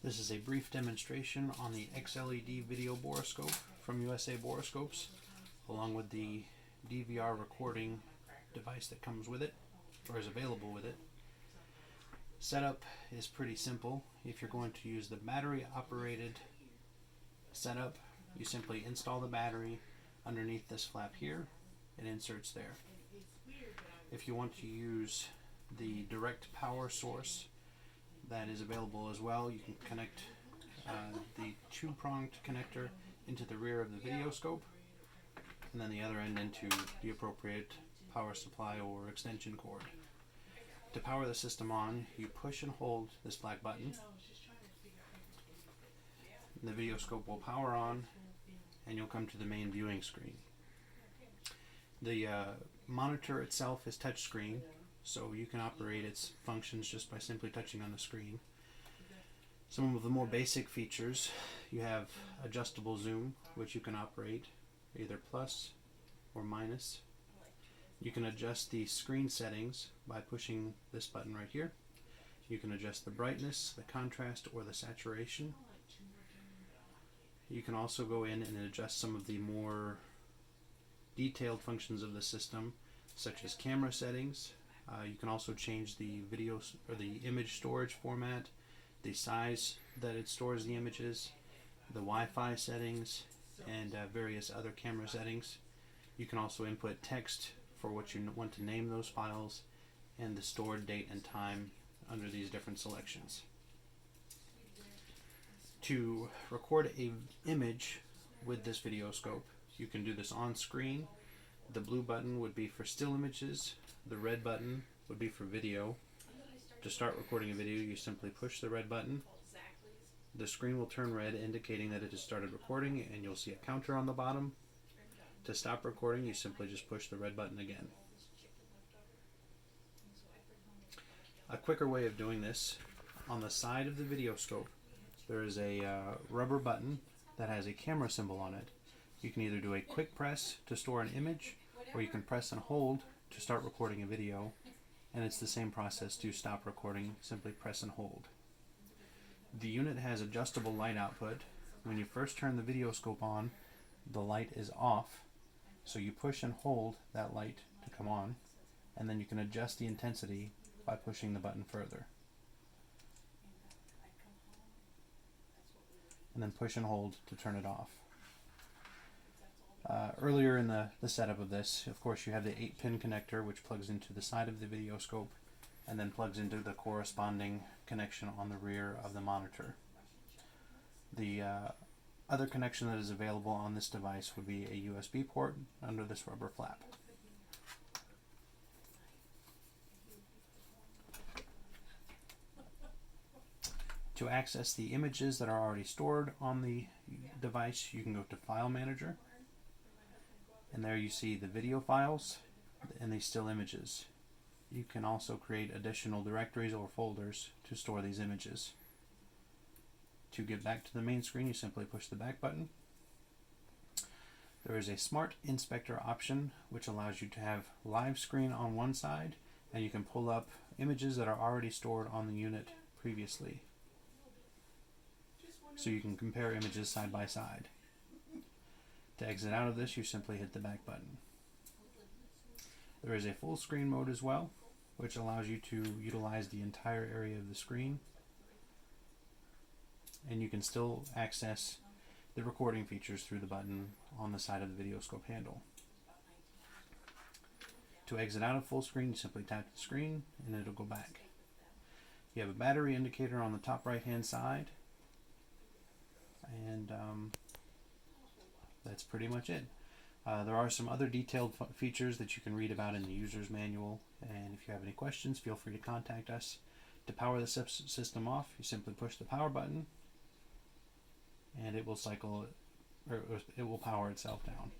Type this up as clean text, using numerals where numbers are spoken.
This is a brief demonstration on the XLED video boroscope from USA Boroscopes, along with the DVR recording device that comes with it, or is available with it. Setup is pretty simple. If you're going to use the battery operated setup, you simply install the battery underneath this flap here. It inserts there. If you want to use the direct power source, that is available as well. You can connect the two-pronged connector into the rear of the Videoscope, and then the other end into the appropriate power supply or extension cord. To power the system on, you push and hold this black button. The Videoscope will power on, and you'll come to the main viewing screen. The monitor itself is touchscreen, so you can operate its functions just by simply touching on the screen. Some of the more basic features: you have adjustable zoom, which you can operate either plus or minus. You can adjust the screen settings by pushing this button right here. You can adjust the brightness, the contrast, or the saturation. You can also go in and adjust some of the more detailed functions of the system, such as camera settings. You can also change the video or the image storage format, the size that it stores the images, the Wi-Fi settings, and various other camera settings. You can also input text for what you want to name those files, and the stored date and time under these different selections. To record an image with this Videoscope, you can do this on screen. The blue button would be for still images. The red button would be for video. To start recording a video, you simply push the red button. The screen will turn red, indicating that it has started recording, and you'll see a counter on the bottom. To stop recording, you simply just push the red button again. A quicker way of doing this: on the side of the Videoscope, there is a rubber button that has a camera symbol on it. You can either do a quick press to store an image, or you can press and hold to start recording a video, and it's the same process to stop recording. Simply press and hold. The unit has adjustable light output. When you first turn the Videoscope on, the light is off, so you push and hold that light to come on, and then you can adjust the intensity by pushing the button further. And then push and hold to turn it off. Earlier in the setup of this, of course, you have the 8-pin connector, which plugs into the side of the Videoscope and then plugs into the corresponding connection on the rear of the monitor. The other connection that is available on this device would be a USB port under this rubber flap. To access the images that are already stored on the device, you can go to File Manager, and there you see the video files and the still images. You can also create additional directories or folders to store these images. To get back to the main screen, you simply push the back button. There is a Smart Inspector option, which allows you to have live screen on one side, and you can pull up images that are already stored on the unit previously, so you can compare images side by side. To exit out of this, you simply hit the back button. There is a full screen mode as well, which allows you to utilize the entire area of the screen, and you can still access the recording features through the button on the side of the Videoscope handle. To exit out of full screen, you simply tap the screen and it'll go back. You have a battery indicator on the top right hand side, and that's pretty much it. There are some other detailed features that you can read about in the user's manual, and if you have any questions, feel free to contact us. To power the system off, you simply push the power button, and it will power itself down.